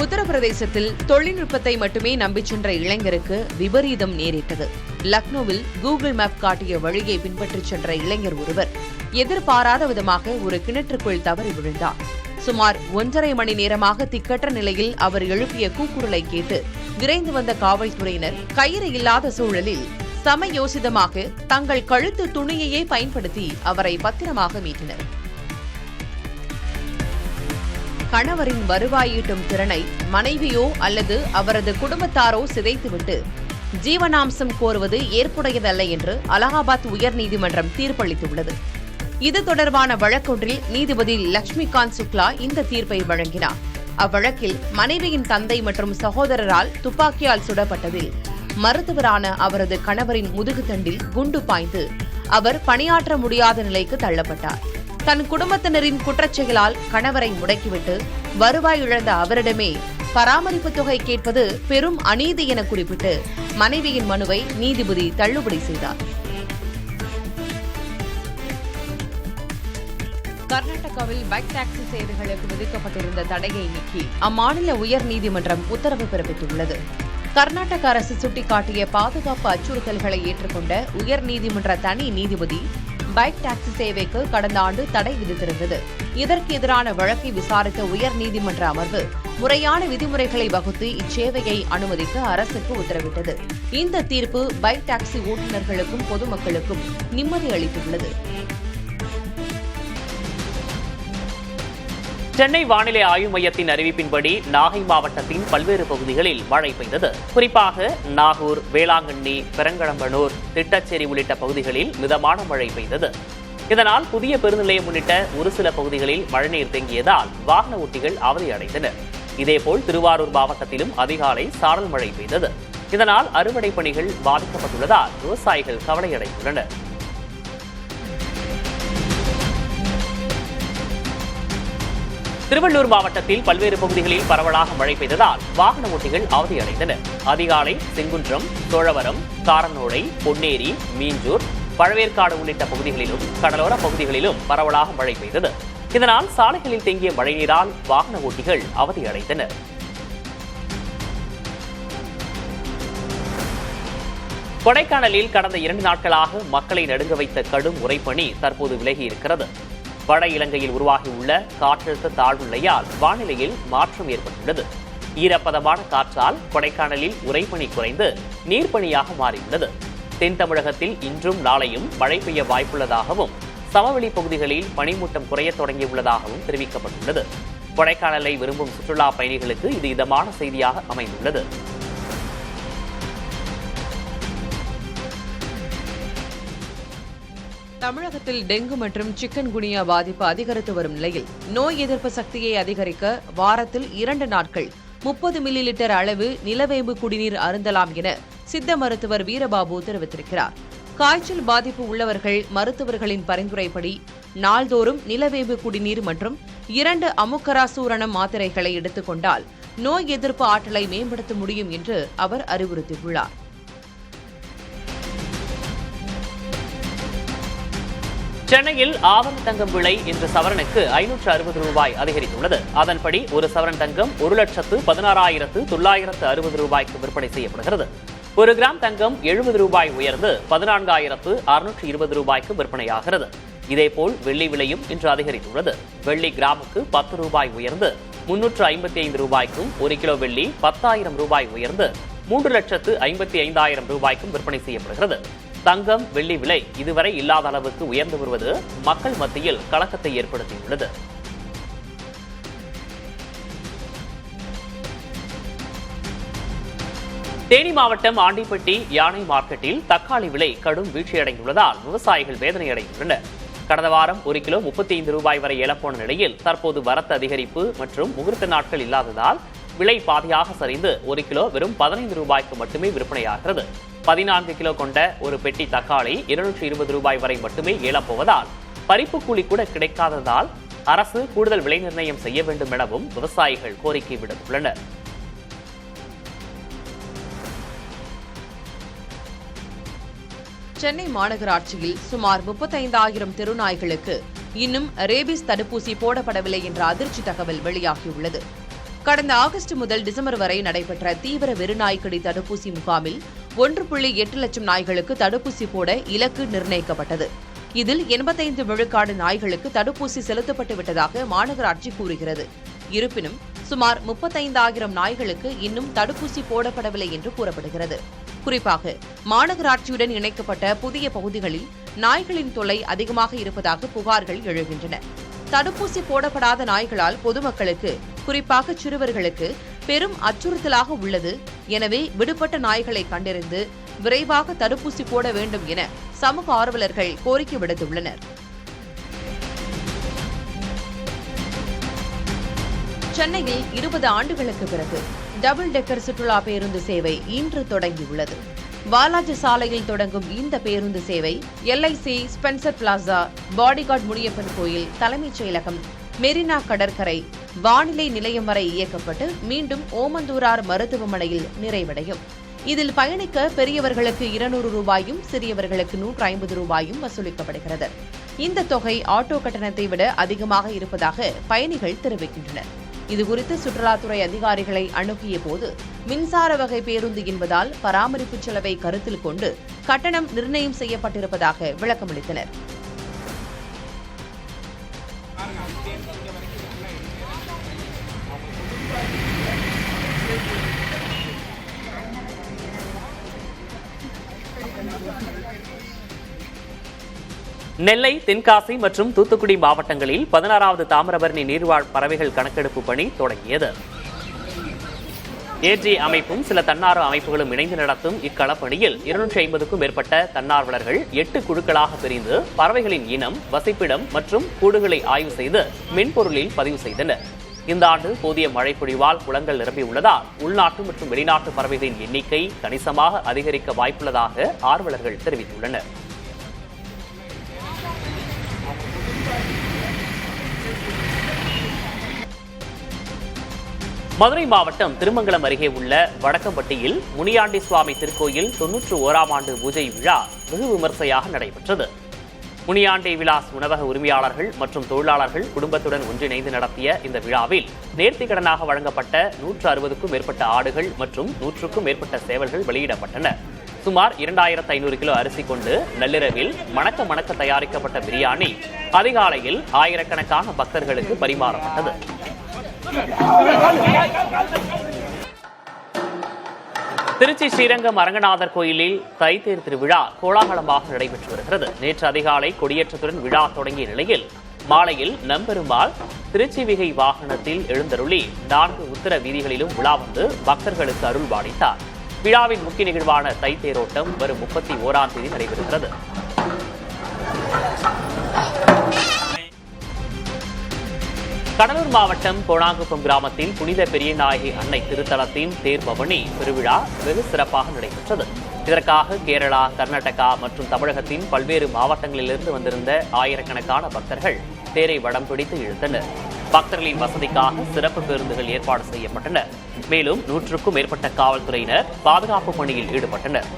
உத்தரப்பிரதேசத்தில் தொழில்நுட்பத்தை மட்டுமே நம்பிச் சென்ற இளைஞருக்கு விபரீதம் நேரிட்டது. லக்னோவில் கூகுள் மேப் காட்டிய வழியை பின்பற்றிச் சென்ற இளைஞர் ஒருவர் எதிர்பாராத விதமாக ஒரு கிணற்றுக்குள் தவறி விழுந்தார். சுமார் 1.5 மணி நேரமாக திக்கற்ற நிலையில் அவர் எழுப்பிய கூக்குரலை கேட்டு விரைந்து வந்த காவல்துறையினர் கயிறு இல்லாத சூழலில் சமயோசிதமாக தங்கள் கழுத்து துணியையே பயன்படுத்தி அவரை பத்திரமாக மீட்டனர். கணவரின் வருவாய் ஈட்டும் திறனை மனைவியோ அல்லது அவரது குடும்பத்தாரோ சிதைத்துவிட்டு ஜீவனாம்சம் கோருவது ஏற்புடையதல்ல என்று அலகாபாத் உயர்நீதிமன்றம் தீர்ப்பளித்துள்ளது. இது தொடர்பான வழக்கொன்றில் நீதிபதி லட்சுமிகாந்த் சுக்லா இந்த தீர்ப்பை வழங்கினார். அவ்வழக்கில் மனைவியின் தந்தை மற்றும் சகோதரரால் துப்பாக்கியால் சுடப்பட்டதில் மருத்துவரான அவரது கணவரின் முதுகுத்தண்டில் குண்டு பாய்ந்து அவர் பணியாற்ற முடியாத நிலைக்கு தள்ளப்பட்டார். தன் குடும்பத்தினரின் குற்றச்செயலால் கணவரை முடக்கிவிட்டு வருவாய் இழந்த அவரிடமே பராமரிப்பு தொகை கேட்பது பெரும் அநீதி என குறிப்பிட்டு மனைவியின் மனுவை நீதிபதி தள்ளுபடி செய்தார். கர்நாடகாவில் பைக் டாக்ஸி சேவைகளுக்கு விதிக்கப்பட்டிருந்த தடையை நீக்கி அம்மாநில உயர்நீதிமன்றம் உத்தரவு பிறப்பித்துள்ளது. கர்நாடக அரசு சுட்டிக்காட்டிய பாதுகாப்பு அச்சுறுத்தல்களை ஏற்றுக்கொண்ட உயர்நீதிமன்ற தனி நீதிபதி பைக் டாக்ஸி சேவைக்கு கடந்த ஆண்டு தடை விதித்திருந்தது. இதற்கு எதிரான வழக்கை விசாரித்த உயர்நீதிமன்ற அமர்வு முறையான விதிமுறைகளை வகுத்து இச்சேவையை அனுமதிக்க அரசுக்கு உத்தரவிட்டது. இந்த தீர்ப்பு பைக் டாக்ஸி ஓட்டுநர்களுக்கும் பொதுமக்களுக்கும் நிம்மதி அளித்துள்ளது. சென்னை வானிலை ஆய்வு மையத்தின் அறிவிப்பின்படி நாகை மாவட்டத்தின் பல்வேறு பகுதிகளில் மழை பெய்தது. குறிப்பாக நாகூர், வேளாங்கண்ணி, பெரங்களம்பனூர், திட்டச்சேரி உள்ளிட்ட பகுதிகளில் மிதமான மழை பெய்தது. இதனால் புதிய பெருநிலையம் உள்ளிட்ட ஒரு சில பகுதிகளில் மழைநீர் தேங்கியதால் வாகன ஓட்டிகள் அவதி அடைந்தனர். இதேபோல் திருவாரூர் மாவட்டத்திலும் அதிகாலை சாரல் மழை பெய்தது. இதனால் அறுவடை பணிகள் பாதிக்கப்பட்டுள்ளதால் விவசாயிகள் கவலையடைந்துள்ளனர். திருவள்ளூர் மாவட்டத்தில் பல்வேறு பகுதிகளில் பரவலாக மழை பெய்ததால் வாகன ஓட்டிகள் அவதியடைந்தனர். அதிகாலை செங்குன்றம், சோழவரம், காரனோடை, பொன்னேரி, மீஞ்சூர், பழவேற்காடு உள்ளிட்ட பகுதிகளிலும் கடலோர பகுதிகளிலும் பரவலாக மழை பெய்தது. இதனால் சாலைகளில் தேங்கிய மழைநீரால் வாகன ஓட்டிகள் அவதியடைந்தனர். கொடைக்கானலில் கடந்த 2 நாட்களாக மக்களை நடுங்க வைத்த கடும் உறைபனி தற்போது விலகியிருக்கிறது. வட இலங்கையில் உருவாகியுள்ள காற்றழுத்த தாழ்வு நிலையால் வானிலையில் மாற்றம் ஏற்பட்டுள்ளது. ஈரப்பதமான காற்றால் கொடைக்கானலில் உறைபனி குறைந்து நீர்ப்பனியாக மாறியுள்ளது. தென் தமிழகத்தில் இன்றும் நாளையும் மழை பெய்ய வாய்ப்புள்ளதாகவும் சமவெளி பகுதிகளில் பனிமூட்டம் குறைய தொடங்கியுள்ளதாகவும் தெரிவிக்கப்பட்டுள்ளது. கொடைக்கானலை விரும்பும் சுற்றுலா பயணிகளுக்கு இது இதமான செய்தியாக அமைந்துள்ளது. தமிழகத்தில் டெங்கு மற்றும் சிக்கன் குனியா பாதிப்பு அதிகரித்து வரும் நிலையில் நோய் எதிர்ப்பு சக்தியை அதிகரிக்க வாரத்தில் 2 நாட்கள் 30 மில்லி லிட்டர் அளவு நிலவேம்பு குடிநீர் அருந்தலாம் என சித்த மருத்துவர் வீரபாபு தெரிவித்திருக்கிறார். காய்ச்சல் பாதிப்பு உள்ளவர்கள் மருத்துவர்களின் பரிந்துரைப்படி நாள்தோறும் நிலவேம்பு குடிநீர் மற்றும் 2 அமுக்கரா சூரணம் மாத்திரைகளை எடுத்துக் கொண்டால் நோய் எதிர்ப்பு ஆற்றலை மேம்படுத்த முடியும் என்று அவர் அறிவுறுத்தியுள்ளார். சென்னையில் ஆவண தங்கம் விலை இன்று சவரனுக்கு 560 ரூபாய் அதிகரித்துள்ளது. அதன்படி ஒரு சவரன் தங்கம் 1,16,960 ரூபாய்க்கு விற்பனை செய்யப்படுகிறது. 1 கிராம் தங்கம் 70 ரூபாய் உயர்ந்து 14,620 ரூபாய்க்கு விற்பனையாகிறது. இதேபோல் வெள்ளி விலையும் இன்று அதிகரித்துள்ளது. வெள்ளி கிராமுக்கு 10 ரூபாய் உயர்ந்து 355 ரூபாய்க்கும், 1 கிலோ வெள்ளி 10,000 ரூபாய் உயர்ந்து 3,55,000 ரூபாய்க்கும் விற்பனை செய்யப்படுகிறது. தங்கம், வெள்ளி விலை இதுவரை இல்லாத அளவுக்கு உயர்ந்து வருவது மக்கள் மத்தியில் கலக்கத்தை ஏற்படுத்தியுள்ளது. தேனி மாவட்டம் ஆண்டிப்பட்டி யானை மார்க்கெட்டில் தக்காளி விலை கடும் வீழ்ச்சியடைந்துள்ளதால் விவசாயிகள் வேதனையடைந்துள்ளனர். கடந்த வாரம் 1 கிலோ 35 ரூபாய் வரை ஏலப்போன நிலையில் தற்போது வரத்து அதிகரிப்பு மற்றும் முகூர்த்த நாட்கள் இல்லாததால் விலை பாதியாக சரிந்து 1 கிலோ வெறும் 15 ரூபாய்க்கு மட்டுமே விற்பனையாகிறது. 14 கிலோ கொண்ட ஒரு பெட்டி தக்காளி 220 ரூபாய் வரை மட்டுமே ஏலப்போவதால் பறிப்பு கூலி கூட கிடைக்காததால் அரசு கூடுதல் விலை நிர்ணயம் செய்ய வேண்டும் எனவும் விவசாயிகள் கோரிக்கை விடுத்துள்ளனர். சென்னை மாநகராட்சியில் சுமார் 35,000 தெருநாய்களுக்கு இன்னும் ரேபிஸ் தடுப்பூசி போடப்படவில்லை என்ற அதிர்ச்சி தகவல் வெளியாகியுள்ளது. கடந்த ஆகஸ்ட் முதல் டிசம்பர் வரை நடைபெற்ற தீவிர வெறிநாய்க்கடி தடுப்பூசி முகாமில் 1.8 லட்சம் நாய்களுக்கு தடுப்பூசி போட இலக்கு நிர்ணயிக்கப்பட்டது. இதில் 85 விழுக்காடு நாய்களுக்கு தடுப்பூசி செலுத்தப்பட்டு விட்டதாக மாநகராட்சி கூறுகிறது. இருப்பினும் சுமார் 35,000 நாய்களுக்கு இன்னும் தடுப்பூசி போடப்படவில்லை என்று கூறப்படுகிறது. குறிப்பாக மாநகராட்சியுடன் இணைக்கப்பட்ட புதிய பகுதிகளில் நாய்களின் தொல்லை அதிகமாக இருப்பதாக புகார்கள் எழுகின்றன. தடுப்பூசி போடப்படாத நாய்களால் பொதுமக்களுக்கு, குறிப்பாக சிறுவர்களுக்கு பெரும் அச்சுறுத்தலாக உள்ளது. எனவே விடுபட்ட நாய்களை கண்டறிந்து விரைவாக தடுப்பூசி போட வேண்டும் என சமூக ஆர்வலர்கள் கோரிக்கை விடுத்துள்ளனர். சென்னையில் 20 ஆண்டுகளுக்கு பிறகு டபுள் டெக்கர் சுற்றுலா பேருந்து சேவை இன்று தொடங்கியுள்ளது. வாலாஜி சாலையில் தொடங்கும் இந்த பேருந்து சேவை LIC, Spencer plaza, bodyguard Muniyappan கோயில், தலைமைச் செயலகம், மெரினா கடற்கரை, வானிலை நிலையம் வரை இயக்கப்பட்டு மீண்டும் ஓமந்தூரார் மருத்துவமனையில் நிறைவடையும். இதில் பயணிக்க பெரியவர்களுக்கு 200 ரூபாயும் சிறியவர்களுக்கு 150 ரூபாயும் வசூலிக்கப்படுகிறது. இந்த தொகை ஆட்டோ கட்டணத்தை விட அதிகமாக இருப்பதாக பயணிகள் தெரிவிக்கின்றனர். இதுகுறித்து சுற்றுலாத்துறை அதிகாரிகளை அணுகிய போது மின்சார வகை பேருந்து என்பதால் பராமரிப்பு செலவை கருத்தில் கொண்டு கட்டணம் நிர்ணயம் செய்யப்பட்டிருப்பதாக விளக்கமளித்தனர். நெல்லை, தென்காசி மற்றும் தூத்துக்குடி மாவட்டங்களில் 16வது தாமிரபரணி நீர்வாழ் பறவைகள் கணக்கெடுப்பு பணி தொடங்கியது. AG அமைப்பும் சில தன்னார்வ அமைப்புகளும் இணைந்து நடத்தும் இக்களப்பணியில் 250க்கும் மேற்பட்ட தன்னார்வலர்கள் 8 குழுக்களாக பிரிந்து பறவைகளின் இனம், வசிப்பிடம் மற்றும் கூடுகளை ஆய்வு செய்து மென்பொருளில் பதிவு செய்தனர். இந்த ஆண்டு போதிய மழை பொழிவால் குளங்கள் நிரம்பியுள்ளதால் உள்நாட்டு மற்றும் வெளிநாட்டு பறவைகளின் எண்ணிக்கை கணிசமாக அதிகரிக்க வாய்ப்புள்ளதாக ஆர்வலர்கள் தெரிவித்துள்ளனர். மதுரை மாவட்டம் திருமங்கலம் அருகே உள்ள வடக்கம்பட்டியில் முனியாண்டி சுவாமி திருக்கோயில் 91ஆம் ஆண்டு பூஜை விழா வெகு விமர்சையாக நடைபெற்றது. முனியாண்டி விலாஸ் உணவக உரிமையாளர்கள் மற்றும் தொழிலாளர்கள் குடும்பத்துடன் ஒன்றிணைந்து நடத்திய இந்த விழாவில் நேர்த்திக்கடனாக வழங்கப்பட்ட 160க்கும் மேற்பட்ட ஆடுகள் மற்றும் 100க்கும் மேற்பட்ட சேவல்கள் வெளியிடப்பட்டன. சுமார் 2500 கிலோ அரிசி கொண்டு நள்ளிரவில் மணக்க தயாரிக்கப்பட்ட பிரியாணி அதிகாலையில் ஆயிரக்கணக்கான பக்தர்களுக்கு பரிமாறப்பட்டது. திருச்சி ஸ்ரீரங்கம் அரங்கநாதர் கோயிலில் தைத்தேர் திருவிழா கோலாகலமாக நடைபெற்று வருகிறது. நேற்று அதிகாலை கொடியேற்றத்துடன் விழா தொடங்கிய நிலையில் மாலையில் நம்பெருமாள் திருச்சிவிகை வாகனத்தில் எழுந்தருளி 4 உத்தர வீதிகளிலும் விழா வந்து பக்தர்களுக்கு அருள் பாலித்தார். விழாவின் முக்கிய நிகழ்வான தைத்தேரோட்டம் வரும் 31ஆம் தேதி நடைபெறுகிறது. கடலூர் மாவட்டம் கோணாங்குப்பம் கிராமத்தில் புனித பெரியநாயகி அன்னை திருத்தலத்தின் தேர் பவனி பெருவிழா வெகு சிறப்பாக நடைபெற்றது. இதற்காக கேரளா, கர்நாடகா மற்றும் தமிழகத்தின் பல்வேறு மாவட்டங்களிலிருந்து வந்திருந்த ஆயிரக்கணக்கான பக்தர்கள் தேரை வடம் பிடித்து இழுத்தனர். பக்தர்களின் வசதிக்காக சிறப்பு பேருந்துகள் ஏற்பாடு செய்யப்பட்டன. மேலும் 100க்கும் மேற்பட்ட காவல்துறையினர் பாதுகாப்பு பணியில் ஈடுபட்டனர்.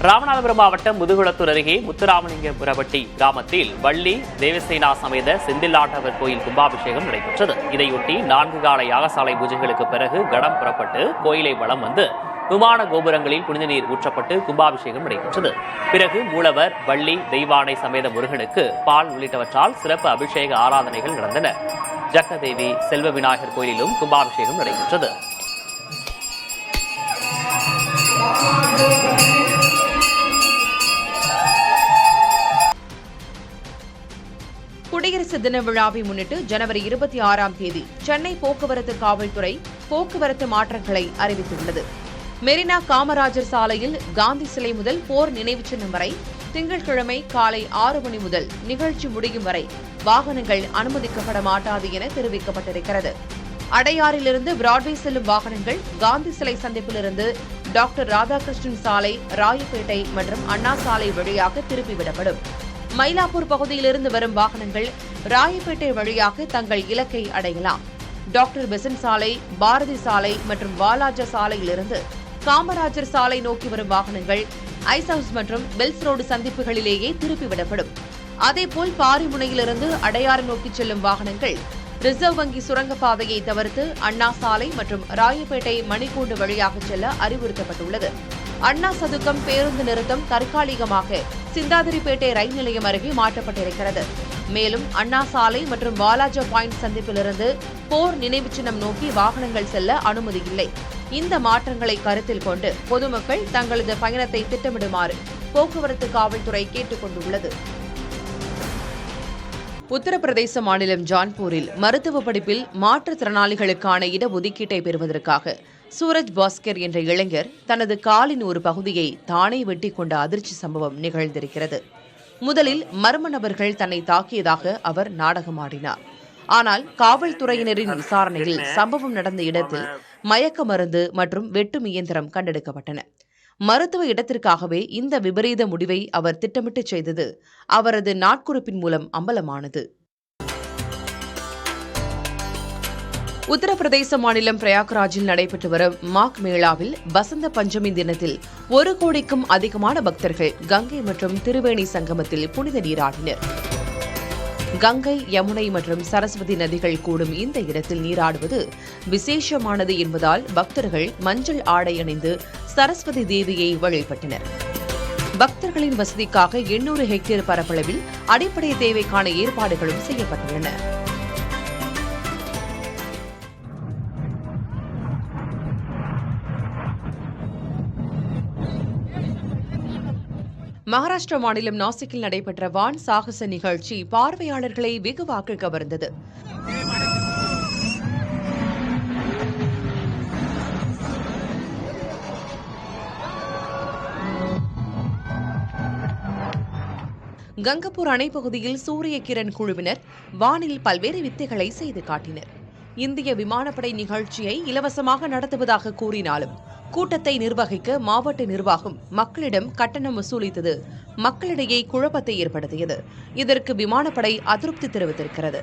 ராமநாதபுரம் மாவட்டம் முதுகுளத்தூர் அருகே முத்துராமலிங்கபுரப்பட்டி கிராமத்தில் வள்ளி தேவசேனா சமேத செந்தில்லாண்டவர் கோயில் கும்பாபிஷேகம் நடைபெற்றது. இதையொட்டி 4 கால யாகசாலை பூஜைகளுக்கு பிறகு கடம் புறப்பட்டு கோயிலை வலம் வந்து விமான கோபுரங்களில் புனித நீர் ஊற்றப்பட்டு கும்பாபிஷேகம் நடைபெற்றது. பிறகு மூலவர், வள்ளி, தெய்வானை சமேத முருகனுக்கு பால் உள்ளிட்டவற்றால் சிறப்பு அபிஷேக ஆராதனைகள் நடந்தன. ஜக்கதேவி, செல்வ விநாயகர் கோயிலிலும் கும்பாபிஷேகம் நடைபெற்றது. குடியரசு தின விழாவை முன்னிட்டு ஜனவரி 26ஆம் தேதி சென்னை போக்குவரத்து காவல்துறை போக்குவரத்து மாற்றங்களை அறிவித்துள்ளது. மெரினா காமராஜர் சாலையில் காந்தி சிலை முதல் போர் நினைவு சின்னம் வரை திங்கட்கிழமை காலை 6 மணி முதல் நிகழ்ச்சி முடியும் வரை வாகனங்கள் அனுமதிக்கப்பட மாட்டாது என தெரிவிக்கப்பட்டிருக்கிறது. அடையாறிலிருந்து பிராட்வே செல்லும் வாகனங்கள் காந்தி சிலை சந்திப்பிலிருந்து டாக்டர் ராதாகிருஷ்ணன் சாலை, ராயப்பேட்டை மற்றும் அண்ணா சாலை வழியாக திருப்பிவிடப்படும். மயிலாப்பூர் பகுதியிலிருந்து வரும் வாகனங்கள் ராயப்பேட்டை வழியாக தங்கள் இலக்கை அடையலாம். டாக்டர் பெசன்ட் சாலை, பாரதி சாலை மற்றும் வாலாஜா சாலையிலிருந்து காமராஜர் சாலை நோக்கி வரும் வாகனங்கள் ஐஸ் ஹவுஸ் மற்றும் பெல்ஸ் ரோடு சந்திப்புகளிலேயே திருப்பிவிடப்படும். அதேபோல் பாரிமுனையிலிருந்து அடையாறு நோக்கி செல்லும் வாகனங்கள் ரிசர்வ் வங்கி சுரங்கப்பாதையை தவிர்த்து அண்ணா சாலை மற்றும் ராயப்பேட்டை மணிக்கூண்டு வழியாக செல்ல அறிவுறுத்தப்பட்டுள்ளது. அண்ணா சதுக்கம் பேருந்து நிறுத்தம் தற்காலிகமாக சிந்தாதிரிப்பேட்டை ரயில் நிலையம் அருகே மாற்றப்பட்டிருக்கிறது. மேலும் அண்ணா சாலை மற்றும் வாலாஜா பாயிண்ட் சந்திப்பிலிருந்து போர் நினைவு சின்னம் நோக்கி வாகனங்கள் செல்ல அனுமதி இல்லை. இந்த மாற்றங்களை கருத்தில் கொண்டு பொதுமக்கள் தங்களது பயணத்தை திட்டமிடுமாறு போக்குவரத்து காவல்துறை கேட்டுக் கொண்டுள்ளது. உத்தரப்பிரதேச மாநிலம் ஜான்பூரில் மருத்துவ படிப்பில் மாற்றுத்திறனாளிகளுக்கான இடஒதுக்கீட்டை பெறுவதற்காக சூரஜ் பாஸ்கர் என்ற இளைஞர் தனது காலின் ஒரு பகுதியை தானே வெட்டிக் கொண்ட அதிர்ச்சி சம்பவம் நிகழ்ந்திருக்கிறது. முதலில் மர்ம நபர்கள் தன்னை தாக்கியதாக அவர் நாடகமாடினார். ஆனால் காவல்துறையினரின் விசாரணையில் சம்பவம் நடந்த இடத்தில் மயக்க மருந்து மற்றும் வெட்டும் இயந்திரம் கண்டெடுக்கப்பட்டன. மருத்துவ இடத்திற்காகவே இந்த விபரீத முடிவை அவர் திட்டமிட்டு செய்தது அவரது நாட்குறிப்பின் மூலம் அம்பலமானது. உத்தரப்பிரதேச மாநிலம் பிரயாக்ராஜில் நடைபெற்று வரும் மாக் மேளாவில் வசந்த பஞ்சமி தினத்தில் 1 கோடிக்கும் அதிகமான பக்தர்கள் கங்கை மற்றும் திருவேணி சங்கமத்தில் புனித நீராடினர். கங்கை, யமுனை மற்றும் சரஸ்வதி நதிகள் கூடும் இந்த இடத்தில் நீராடுவது விசேஷமானது என்பதால் பக்தர்கள் மஞ்சள் ஆடை அணிந்து சரஸ்வதி தேவியை வழிபட்டனர். பக்தர்களின் வசதிக்காக 800 ஹெக்டேர் பரப்பளவில் அடிப்படை தேவைக்கான ஏற்பாடுகளும் செய்யப்பட்டுள்ளன. மகாராஷ்டிரா மாநிலம் நாசிக்கில் நடைபெற்ற வான் சாகச நிகழ்ச்சி பார்வையாளர்களை வெகுவாக கவர்ந்தது. கங்கப்பூர் அணை பகுதியில் சூரிய கிரண் குழுவினர் வானில் பல்வேறு வித்தைகளை செய்து காட்டினர். இந்திய விமானப்படை நிகழ்ச்சியை இலவசமாக நடத்துவதாக கூறினாலும் கூட்டத்தை நிர்வகிக்க மாவட்ட நிர்வாகம் மக்களிடம் கட்டணம் வசூலித்தது மக்களிடையே குழப்பத்தை ஏற்படுத்தியது. இதற்கு விமானப்படை அதிருப்தி தெரிவித்திருக்கிறது.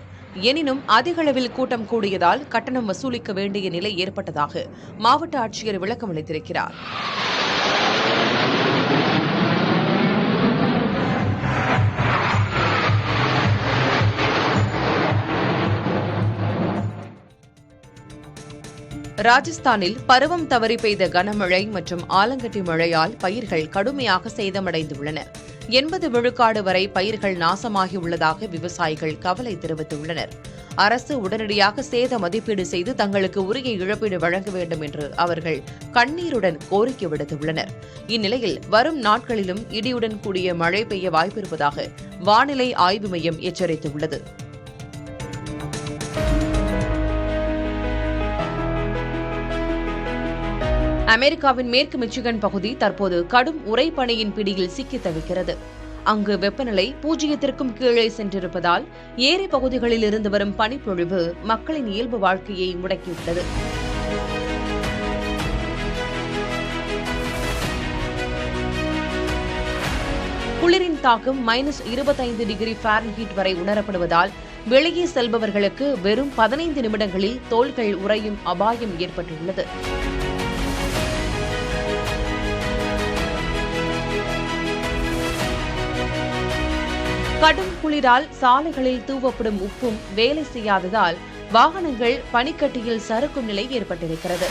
எனினும் அதிக அளவில் கூட்டம் கூடியதால் கட்டணம் வசூலிக்க வேண்டிய நிலை ஏற்பட்டதாக மாவட்ட ஆட்சியர் விளக்கமளித்திருக்கிறார். ராஜஸ்தானில் பருவம் தவறி பெய்த கனமழை மற்றும் ஆலங்கட்டி மழையால் பயிர்கள் கடுமையாக சேதமடைந்துள்ளன. 80 விழுக்காடு வரை பயிர்கள் நாசமாகியுள்ளதாக விவசாயிகள் கவலை தெரிவித்துள்ளனர். அரசு உடனடியாக சேத மதிப்பீடு செய்து தங்களுக்கு உரிய இழப்பீடு வழங்க வேண்டும் என்று அவர்கள் கண்ணீருடன் கோரிக்கை விடுத்துள்ளனர். இந்நிலையில் வரும் நாட்களிலும் இடியுடன் கூடிய மழை பெய்ய வாய்ப்பிருப்பதாக வானிலை ஆய்வு மையம் எச்சரித்துள்ளது. அமெரிக்காவின் மேற்கு மிச்சிகன் பகுதி தற்போது கடும் உறைபனியின் பிடியில் சிக்கி தவிக்கிறது. அங்கு வெப்பநிலை 0க்கும் கீழே சென்றிருப்பதால் ஏரி பகுதிகளில் இருந்து வரும் பனிப்பொழிவு மக்களின் இயல்பு வாழ்க்கையை முடக்கியுள்ளது. குளிரின் தாக்கம் -25 டிகிரி ஃபாரன்ஹீட் வரை உணரப்படுவதால் வெளியே செல்பவர்களுக்கு வெறும் 15 நிமிடங்களில் தோள்கள் உறையும் அபாயம் ஏற்பட்டுள்ளது. கடும் குளிரால் சாலைகளில் தூவப்படும் உப்பும் வேலை செய்யாததால் வாகனங்கள் பனிக்கட்டியில் சறுக்கும் நிலை ஏற்பட்டிருக்கிறது.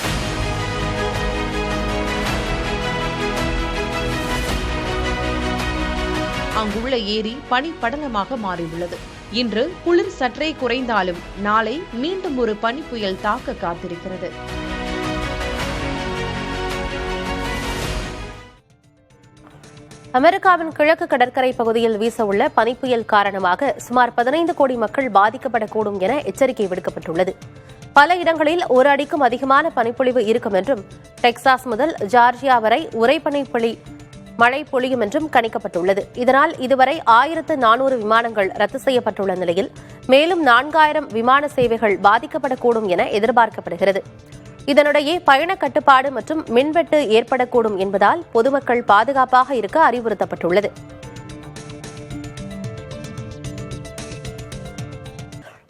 அங்குள்ள ஏரி பனிப்படலமாக மாறியுள்ளது. இன்று குளிர் சற்றே குறைந்தாலும் நாளை மீண்டும் ஒரு பனிப்புயல் தாக்க காத்திருக்கிறது. அமெரிக்காவின் கிழக்கு கடற்கரை பகுதியில் வீசவுள்ள பனிப்புயல் காரணமாக சுமார் 15 கோடி மக்கள் பாதிக்கப்படக்கூடும் என எச்சரிக்கை விடுக்கப்பட்டுள்ளது. பல இடங்களில் 1 அடிக்கும் அதிகமான பனிப்பொழிவு இருக்கும் என்றும் டெக்சாஸ் முதல் ஜார்ஜியா வரை உறைபனி மழை பொழியும் என்றும் கணிக்கப்பட்டுள்ளது. இதனால் இதுவரை 1400 விமானங்கள் ரத்து செய்யப்பட்டுள்ள நிலையில் மேலும் 4000 விமான சேவைகள் பாதிக்கப்படக்கூடும் என எதிர்பார்க்கப்படுகிறது. இதனிடையே பயண கட்டுப்பாடு மற்றும் மின்வெட்டு ஏற்படக்கூடும் என்பதால் பொதுமக்கள் பாதுகாப்பாக இருக்க அறிவுறுத்தப்பட்டுள்ளது.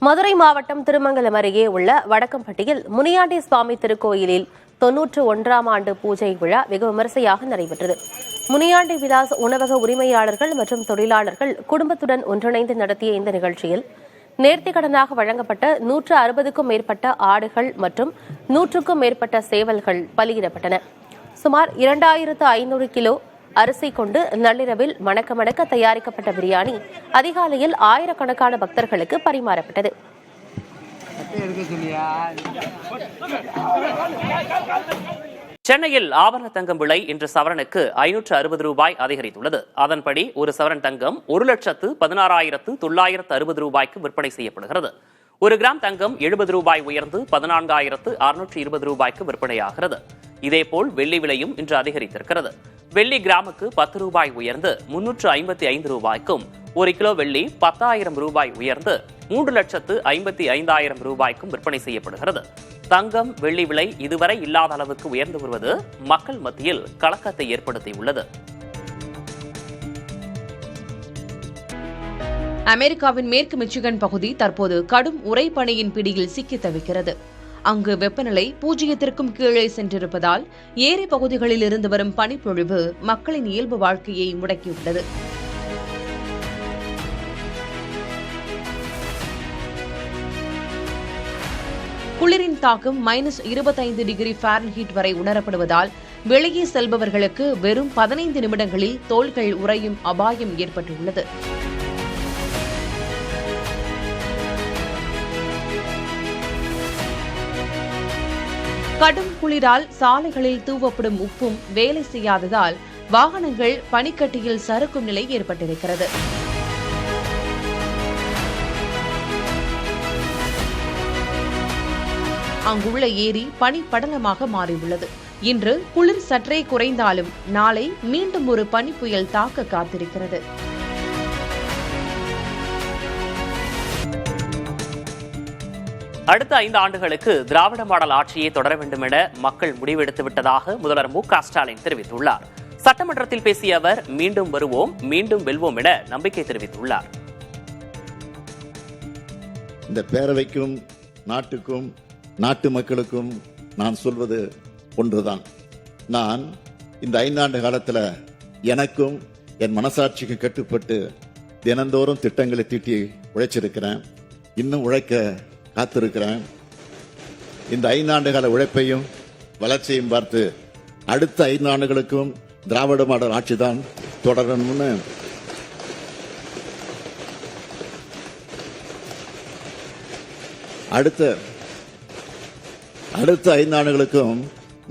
மதுரை மாவட்டம் திருமங்கலம் அருகே உள்ள வடக்கம்பட்டியில் முனியாண்டி சுவாமி திருக்கோயிலில் 91ஆம் ஆண்டு பூஜை விழா வெகு விமரிசையாக நடைபெற்றது. முனியாண்டி விலாஸ் உணவக உரிமையாளர்கள் மற்றும் தொழிலாளர்கள் குடும்பத்துடன் ஒன்றிணைந்து நடத்திய இந்த நிகழ்ச்சியில் நேர்த்திக்கடனாக வழங்கப்பட்ட 160க்கும் மேற்பட்ட ஆடுகள் மற்றும் 100க்கும் மேற்பட்ட சேவல்கள் பலியிடப்பட்டன. சுமார் 2500 கிலோ அரிசி கொண்டு நள்ளிரவில் மணக்க மணக்க தயாரிக்கப்பட்ட பிரியாணி அதிகாலையில் ஆயிரக்கணக்கான பக்தர்களுக்கு பரிமாறப்பட்டது. சென்னையில் ஆபரண தங்கம் விலை இன்று சவரனுக்கு 560 ரூபாய் அதிகரித்துள்ளது. அதன்படி ஒரு சவரன் தங்கம் 1,16,960 ரூபாய்க்கு விற்பனை செய்யப்படுகிறது. 1 கிராம் தங்கம் 70 ரூபாய் உயர்ந்து 14,620 ரூபாய்க்கு விற்பனையாகிறது. இதேபோல் வெள்ளி விலையும் இன்று அதிகரித்திருக்கிறது. வெள்ளி கிராமுக்கு 10 ரூபாய் உயர்ந்து 355 ரூபாய்க்கும், 1 கிலோ வெள்ளி 10,000 ரூபாய் உயர்ந்து 3,55,000 ரூபாய்க்கும் விற்பனை செய்யப்படுகிறது. தங்கம் வெள்ளி விலை இதுவரை இல்லாத அளவுக்கு உயர்ந்து வருவது மக்கள் மத்தியில் கலக்கத்தை ஏற்படுத்தியுள்ளது. அமெரிக்காவின் மேற்கு மிச்சிகன் பகுதி தற்போது கடும் உறைபனியின் பிடியில் சிக்கி தவிக்கிறது. அங்கு வெப்பநிலை 0க்கும் கீழே சென்றிருப்பதால் ஏரி பகுதிகளில் இருந்து வரும் பனிப்பொழிவு மக்களின் இயல்பு வாழ்க்கையை முடக்கியுள்ளது. குளிரின் தாக்கம் -25 டிகிரி ஃபாரன்ஹீட் வரை உணரப்படுவதால் வெளியே செல்பவர்களுக்கு வெறும் 15 நிமிடங்களில் தோள்கள் உறையும் அபாயம் ஏற்பட்டுள்ளது. கடும் குளிரால் சாலைகளில் தூவப்படும் உப்பும் வேலை செய்யாததால் வாகனங்கள் பனிக்கட்டியில் சறுக்கும் நிலை ஏற்பட்டிருக்கிறது. அங்குள்ள ஏரி பனிப்படலமாக மாறியுள்ளது. இன்று குளிர் சற்றே குறைந்தாலும் நாளை மீண்டும் ஒரு பனிப்புயல் தாக்க காத்திருக்கிறது. அடுத்த 5 ஆண்டுகளுக்கு திராவிட மாடல் ஆட்சியை தொடர வேண்டும் என மக்கள் முடிவெடுத்து விட்டதாக முதல்வர் மு.க. ஸ்டாலின் தெரிவித்துள்ளார். சட்டமன்றத்தில் பேசிய அவர் மீண்டும் வருவோம், மீண்டும் வெல்வோம் என நம்பிக்கை தெரிவித்துள்ளார். இந்த பேரவைக்கும் நாட்டுக்கும் நாட்டு மக்களுக்கும் நான் சொல்வது ஒன்றுதான். நான் இந்த 5 ஆண்டு காலத்தில் எனக்கும் என் மனசாட்சிக்கு கட்டுப்பட்டு தினந்தோறும் திட்டங்களை தீட்டி உழைச்சிருக்கிறேன். இன்னும் உழைக்க காத்திருக்கிறேன். இந்த 5 ஆண்டு கால உழைப்பையும் வளர்ச்சியையும் பார்த்து அடுத்த 5 ஆண்டுகளுக்கும் திராவிட மாடல் ஆட்சி தான் தொடரணும்னு அடுத்த 5 ஆண்டுகளுக்கும்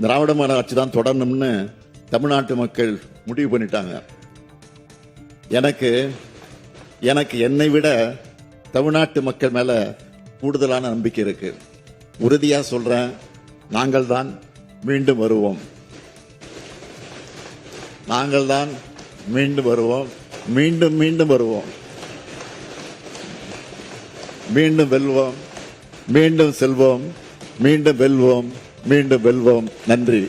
திராவிட மாடல் ஆட்சி தான் தொடரணும்னு தமிழ்நாட்டு மக்கள் முடிவு பண்ணிட்டாங்க. எனக்கு என்னை விட தமிழ்நாட்டு மக்கள் மேல கூடுதலான நம்பிக்கை இருக்கு. உறுதியா சொல்றேன், நாங்கள் தான் மீண்டும் வருவோம், நாங்கள் தான் மீண்டும் வருவோம், மீண்டும் மீண்டும் வருவோம், மீண்டும் வெல்வோம், மீண்டும் செல்வோம், மீண்டும் வெல்வோம், மீண்டும் வெல்வோம். நன்றி.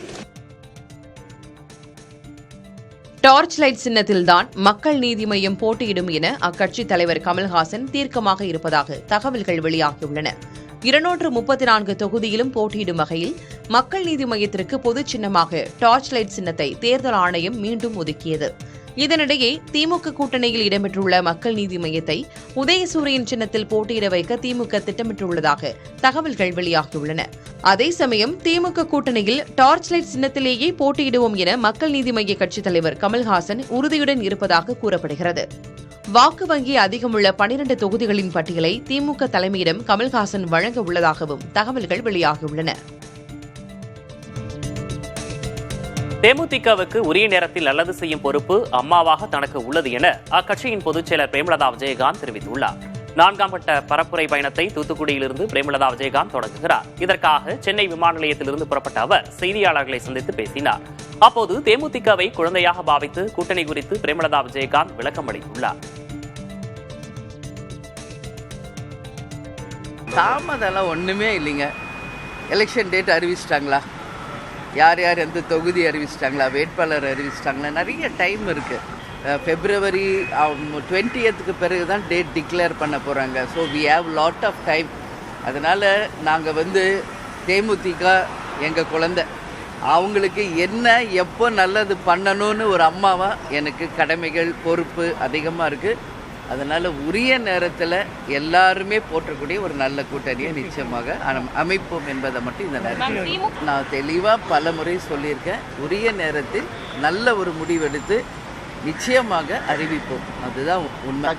டார்ச் லைட் சின்னத்தில்தான் மக்கள் நீதி மய்யம் போட்டியிடும் என அக்கட்சித் தலைவர் கமல்ஹாசன் தீர்க்கமாக இருப்பதாக தகவல்கள் வெளியாகியுள்ளன. 234 தொகுதியிலும் போட்டியிடும் வகையில் மக்கள் நீதி மய்யத்திற்கு பொது சின்னமாக டார்ச் லைட் சின்னத்தை தேர்தல் ஆணையம் மீண்டும் ஒதுக்கியது. இதனிடையே திமுக கூட்டணியில் இடம்பெற்றுள்ள மக்கள் நீதி மய்யத்தை உதயசூரியன் சின்னத்தில் போட்டியிட வைக்க திமுக திட்டமிட்டுள்ளதாக தகவல்கள் வெளியாகியுள்ளன. அதே சமயம் திமுக கூட்டணியில் டார்ச் லைட் சின்னத்திலேயே போட்டியிடுவோம் என மக்கள் நீதி மய்ய கட்சித் தலைவர் கமல்ஹாசன் உறுதியுடன் இருப்பதாக கூறப்படுகிறது. வாக்கு வங்கி அதிகமுள்ள 12 தொகுதிகளின் பட்டியலை திமுக தலைமையிடம் கமல்ஹாசன் வழங்க உள்ளதாகவும் தகவல்கள் வெளியாகியுள்ளன. தேமுதிகவுக்கு உரிய நேரத்தில் நல்லது செய்யும் பொறுப்பு அம்மாவாக தனக்கு உள்ளது என அக்கட்சியின் பொதுச் செயலர் பிரேமலதா விஜயகாந்த் தெரிவித்துள்ளார். 4ஆம் கட்ட பரப்புரை பயணத்தை தூத்துக்குடியிலிருந்து பிரேமலதா விஜயகாந்த் தொடங்குகிறார். இதற்காக சென்னை விமான நிலையத்திலிருந்து புறப்பட்ட அவர் செய்தியாளர்களை சந்தித்து பேசினார். அப்போது தேமுதிகவை குழந்தையாக பாவித்து கூட்டணி குறித்து பிரேமலதா விஜயகாந்த் விளக்கம் அளித்துள்ளார். தாமதம்லாம் ஒன்றுமே இல்லைங்க. எலெக்ஷன் டேட் அறிவிச்சிட்டாங்களா, யார் யார் எந்த தொகுதி அறிவிச்சிட்டாங்களா, வேட்பாளர் அறிவிச்சிட்டாங்களா, நிறைய டைம் இருக்குது. February 20th பிறகு தான் டேட் டிக்ளேர் பண்ண போகிறாங்க. So we have lot of time. அதனால் நாங்கள் தேமுதிக எங்கள் குழந்தை, அவங்களுக்கு என்ன எப்போ நல்லது பண்ணணும்னு ஒரு அம்மாவாக எனக்கு கடமைகள் பொறுப்பு அதிகமாக இருக்குது. அதனால் உரிய நேரத்தில் எல்லாருமே போற்றக்கூடிய ஒரு நல்ல கூட்டணியை நிச்சயமாக அமைப்போம் என்பதை மட்டும் இந்த நேரத்தில் நான் தெளிவாக பல முறை சொல்லியிருக்கேன். உரிய நேரத்தில் நல்ல ஒரு முடிவெடுத்து நிச்சயமாக அறிவிப்போம். அதுதான் உண்மை.